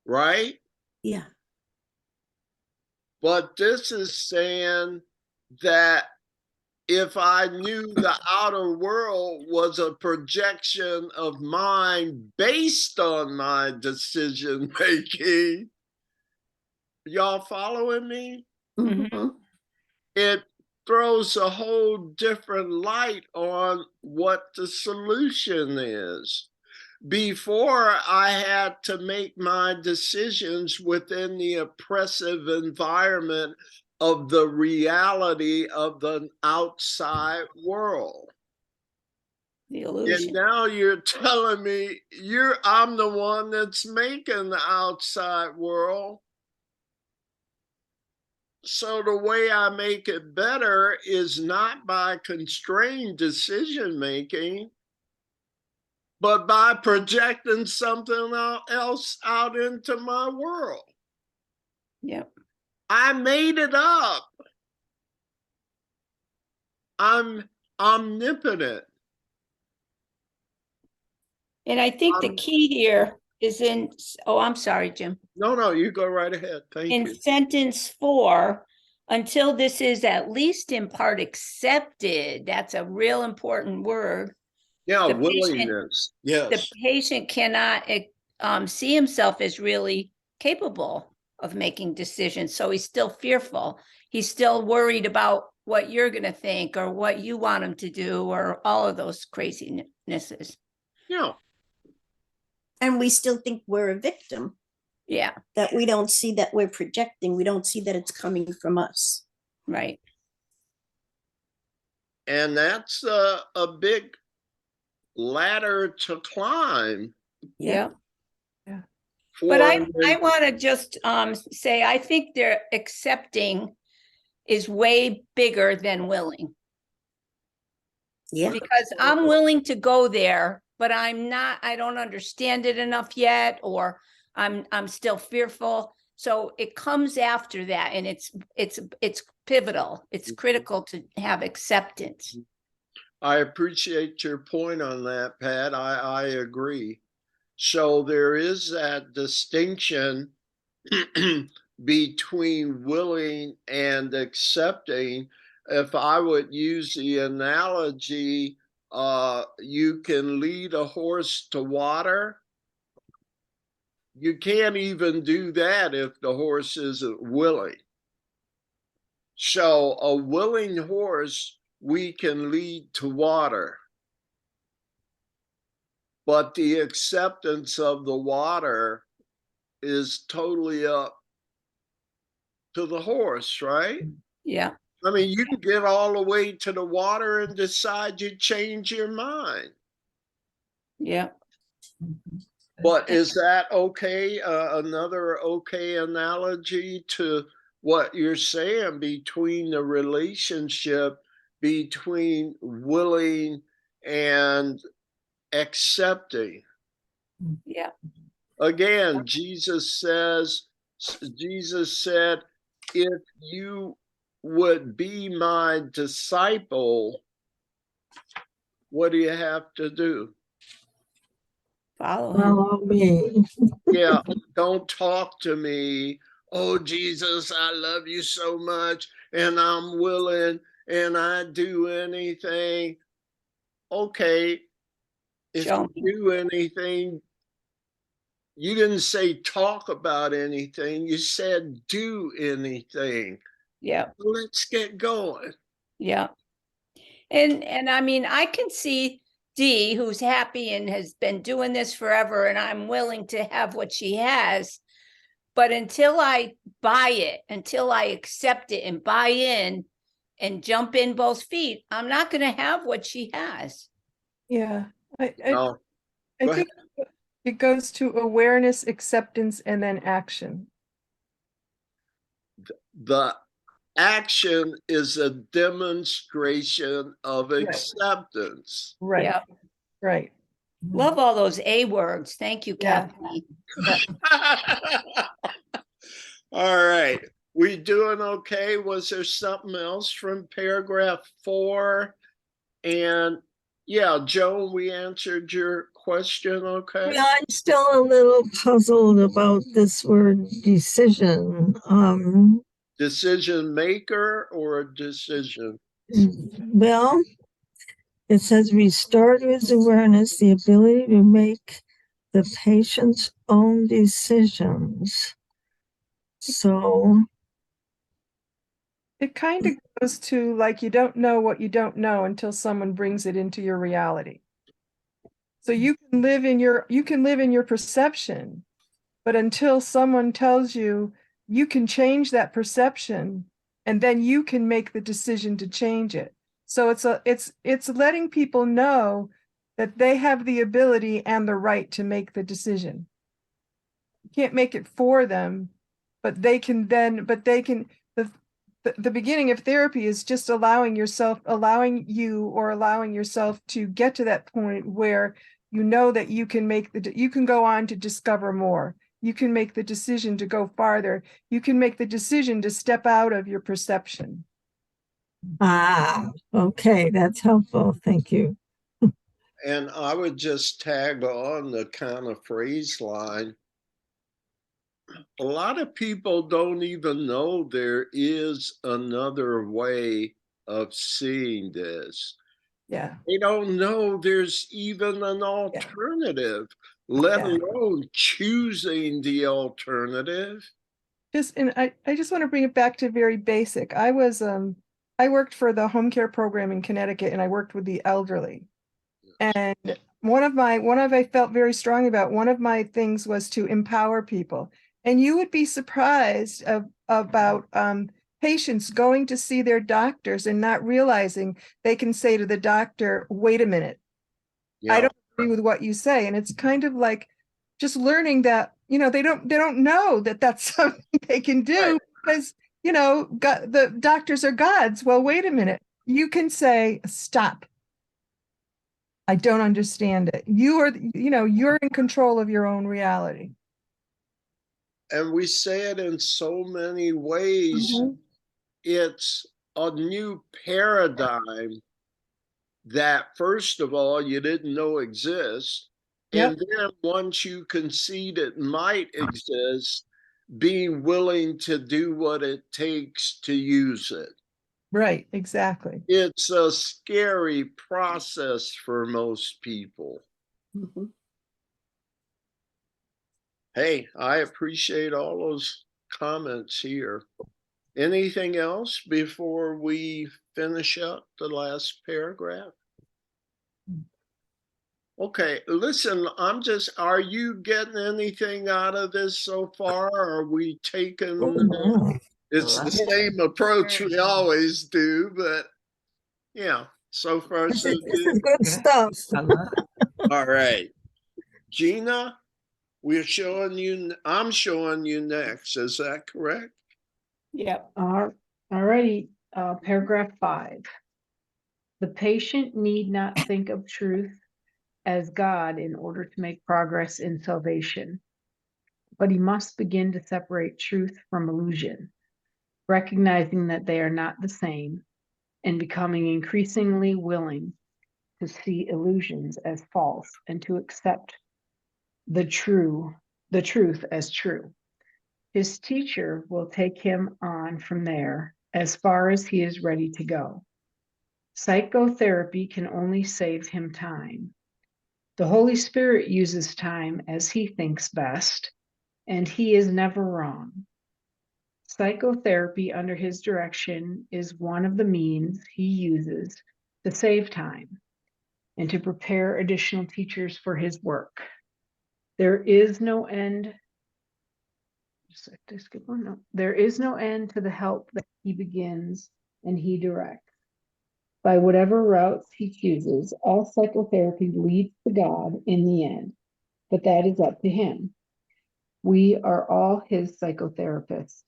right? Yeah. But this is saying that if I knew the outer world was a projection of mine based on my decision making, y'all following me? Mm-hmm. It throws a whole different light on what the solution is. Before, I had to make my decisions within the oppressive environment of the reality of the outside world. The And illusion. now you're telling me I'm the one that's making the outside world. So the way I make it better is not by constrained decision making, but by projecting something else out into my world. Yep. I made it up. I'm omnipotent. And I think the key here is oh, I'm sorry, Jim. No, you go right ahead. Thank In you. sentence 4, until this is at least in part accepted, that's a real important word. Yeah, The patient- willingness. The Yes. patient cannot see himself as really capable of making decisions. So he's still fearful. He's still worried about what you're going to think or what you want him to do or all of those crazinesses. Yeah. And we still think we're a victim, Yeah, that we don't see that we're projecting. We don't see that it's coming from us. right. And that's a big ladder to climb. Yeah. For But I want to just say, I think they're accepting is way bigger than willing. Yeah. Because I'm willing to go there, but I don't understand it enough yet, or I'm still fearful. So it comes after that, and it's pivotal. It's critical to have acceptance. I appreciate your point on that, Pat. I agree. So there is that distinction between willing and accepting. If I would use the analogy, you can lead a horse to water. You can't even do that if the horse isn't willing. So a willing horse we can lead to water. But the acceptance of the water is totally up to the horse, right? Yeah. I mean, you can get all the way to the water and decide you change your mind. Yeah. But is that okay? Another okay analogy to what you're saying between the relationship between willing and accepting. Yeah. Again, Jesus said, if you would be my disciple, what do you have to do? Follow him. Follow me. Yeah, don't talk to me. Oh, Jesus, I love you so much, and I'm willing, and I'd do anything. Okay, if Show you me. do anything, you didn't say talk about anything, you said do anything. Yeah. Let's get going. Yeah. And I mean, I can see Dee, who's happy and has been doing this forever, and I'm willing to have what she has. But until I buy it, until I accept it and buy in and jump in both feet, I'm not going to have what she has. Yeah, I No, I go think it goes to awareness, acceptance, and then action. the action is a demonstration of acceptance. Right, Yeah. right. Love all those A words. Thank you, Yeah. Kathleen. All right. We doing okay? Was there something else from paragraph 4? And yeah, Joan, we answered your question, okay? Yeah, I'm still a little puzzled about this word decision. Decision maker or decision? Well, it says restore to his awareness the ability to make the patient's own decisions. So It kind of goes to like you don't know what you don't know until someone brings it into your reality. So you can live in your perception, but until someone tells you you can change that perception, and then you can make the decision to change it. So it's letting people know that they have the ability and the right to make the decision. You can't make it for them, but they can the beginning of therapy is just allowing yourself to get to that point where you know that you can go on to discover more. You can make the decision to go farther. You can make the decision to step out of your perception. okay, that's helpful. Thank you. And I would just tag on the kind of phrase line. A lot of people don't even know there is another way of seeing this. Yeah. They don't know there's even an alternative, let Yeah. alone choosing the alternative. And I just want to bring it back to very basic. I worked for the home care program in Connecticut, and I worked with the elderly. And I felt very strongly about, one of my things was to empower people. And you would be surprised about patients going to see their doctors and not realizing they can say to the doctor, wait a minute, I Yeah, don't agree with what you say. And it's kind of like just learning that, they don't know that that's something they can do, right. because, God, the doctors are gods. Well, wait a minute. You can say, stop. I don't understand it. You're in control of your own reality. And we say it in so many ways. Mhm. It's a new paradigm that, first of all, you didn't know exists. Yep. And then once you concede it might exist, being willing to do what it takes to use it. Right. Exactly. It's a scary process for most people. Mhm. Hey, I appreciate all those comments here. Anything else before we finish up the last paragraph? Okay, listen, are you getting anything out of this so far? Are we taking, Oh, it's the same approach we always do, but yeah, so far this so is, this good. is good stuff. All right, Gina, I'm showing you next. Is that correct? Yep. Alrighty, paragraph 5. The patient need not think of truth as God in order to make progress in salvation, but he must begin to separate truth from illusion, recognizing that they are not the same, and becoming increasingly willing to see illusions as false and to accept the truth as true. His teacher will take him on from there as far as he is ready to go. Psychotherapy can only save him time. The Holy Spirit uses time as he thinks best, and he is never wrong. Psychotherapy under his direction is one of the means he uses to save time and to prepare additional teachers for his work. There is no end. There is no end to the help that he begins and he directs. By whatever routes he chooses, all psychotherapy leads to God in the end, but that is up to him. We are all his psychotherapists,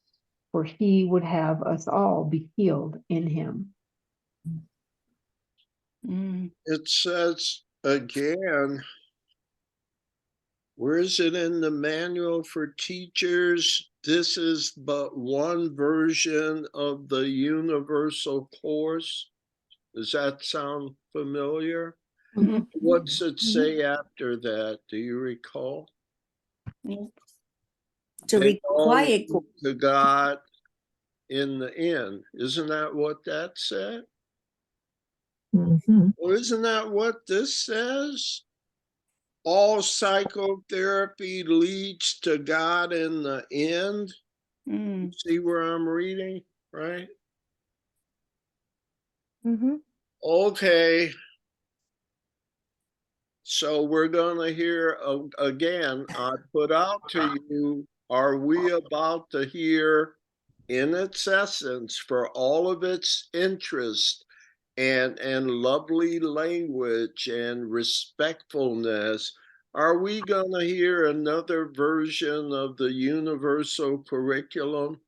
for he would have us all be healed in him. It says again, where is it in the manual for teachers? This is but one version of the universal course. Does that sound familiar? Mhm. What's it say after that? Do you recall? To Take all require to God in the end. Isn't that what that said? Mhm. Well, isn't that what this says? All psychotherapy leads to God in the end. See where I'm reading, right? Mhm. Okay. So we're going to hear again, I put out to you, are we about to hear in its essence, for all of its interest and lovely language and respectfulness, are we going to hear another version of the universal curriculum?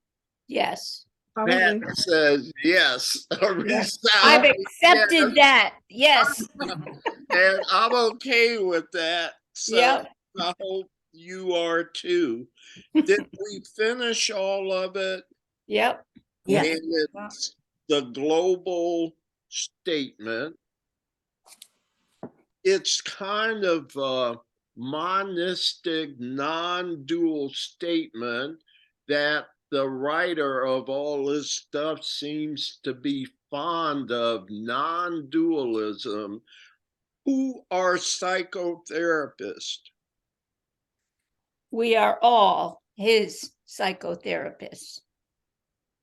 Yes. Pat Probably. says yes. A I've resounding yes. accepted that. Yes. And I'm okay with that. So Yep. I hope you are too. Did we finish all of it? Yep. Yeah. And it's the global statement. It's kind of a monistic, non-dual statement that the writer of all this stuff seems to be fond of non-dualism, who are psychotherapists? We are all his psychotherapists.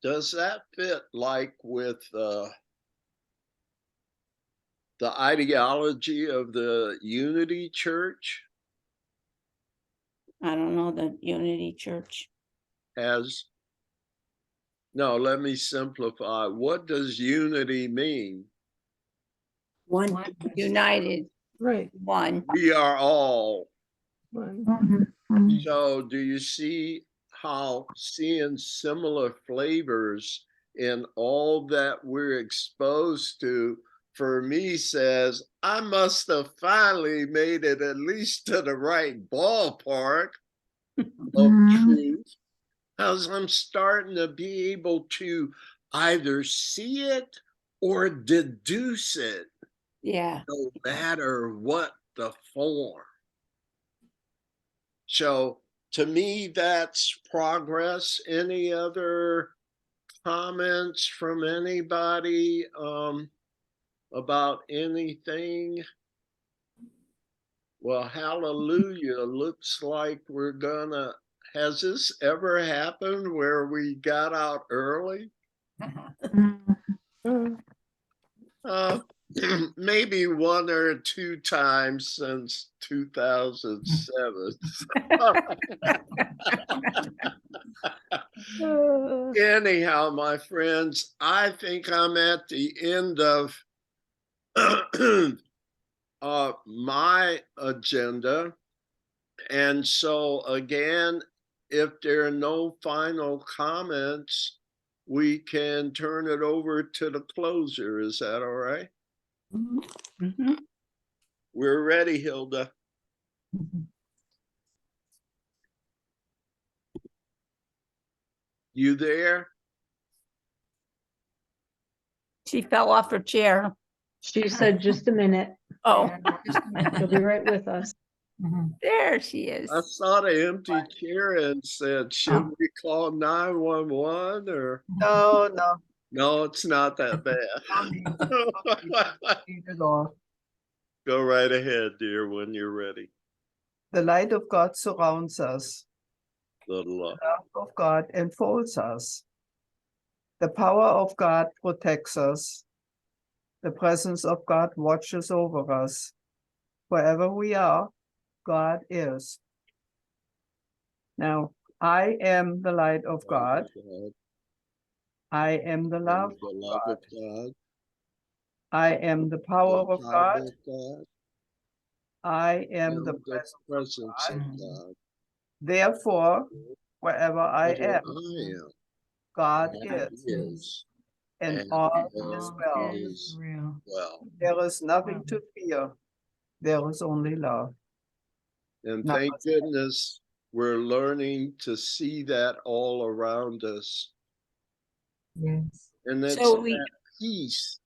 Does that fit like with the ideology of the Unity Church? I don't know the Unity Church. As no, let me simplify. What does unity mean? One. United, Right. one. We are all. One. Mhm. So do you see how seeing similar flavors in all that we're exposed to, for me, says I must have finally made it at least to the right ballpark of Mhm. truth, because I'm starting to be able to either see it or deduce it, Yeah. no matter what the form. So to me, that's progress. Any other comments from anybody about anything? Well, hallelujah. Looks like we're gonna, has this ever happened where we got out early? Mhm. Maybe one or two times since 2007. Anyhow, my friends, I think I'm at the end of my agenda. And so again, if there are no final comments, we can turn it over to the closer. Is that all right? Mhm. We're ready, Hilda. You there? She fell off her chair. She said, just a minute. Oh, Yeah, just a minute. She'll be right with us. Mhm. there she is. I saw the empty chair and said, should we call 911 or? No, no, No, it's not that bad. leave it all. Go right ahead, dear, when you're ready. The light of God surrounds us. Little The love of God enfolds us. The power of God protects us. The presence of God watches over us. Wherever we are, God is. Now, I am the light of God. I am the love The of love God. of God. I am the power The of power God. of God. I am And the the presence of presence God. of God. Therefore, wherever I Wherever am, I am, God God is, is, and all is All well. is real. well. There is nothing to fear. There is only love. And Namaste. thank goodness we're learning to see that all around us. Yes. And it's So we, that peace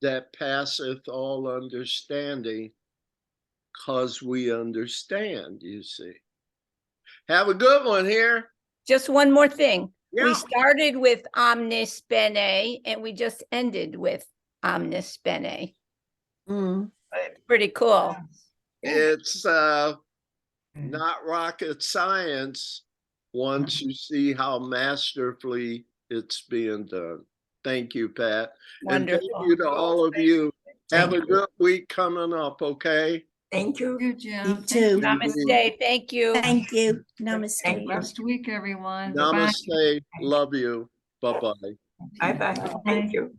that passeth all understanding, because we understand, you see. Have a good one here. just one more thing. We Yeah. started with omnis bene and we just ended with omnis bene. Mm. Pretty cool. It's not rocket science once you see how masterfully it's being done. Thank you, Pat. And thank Wonderful. you to all of you. Have Thank a good week coming up, okay? Thank you. You, Jim. You Thank too. you. Namaste. Thank you. Thank you. Thank Namaste. you. Blessed week, everyone. Bye-bye. Namaste. Love you. Bye-bye. Bye-bye. Thank you.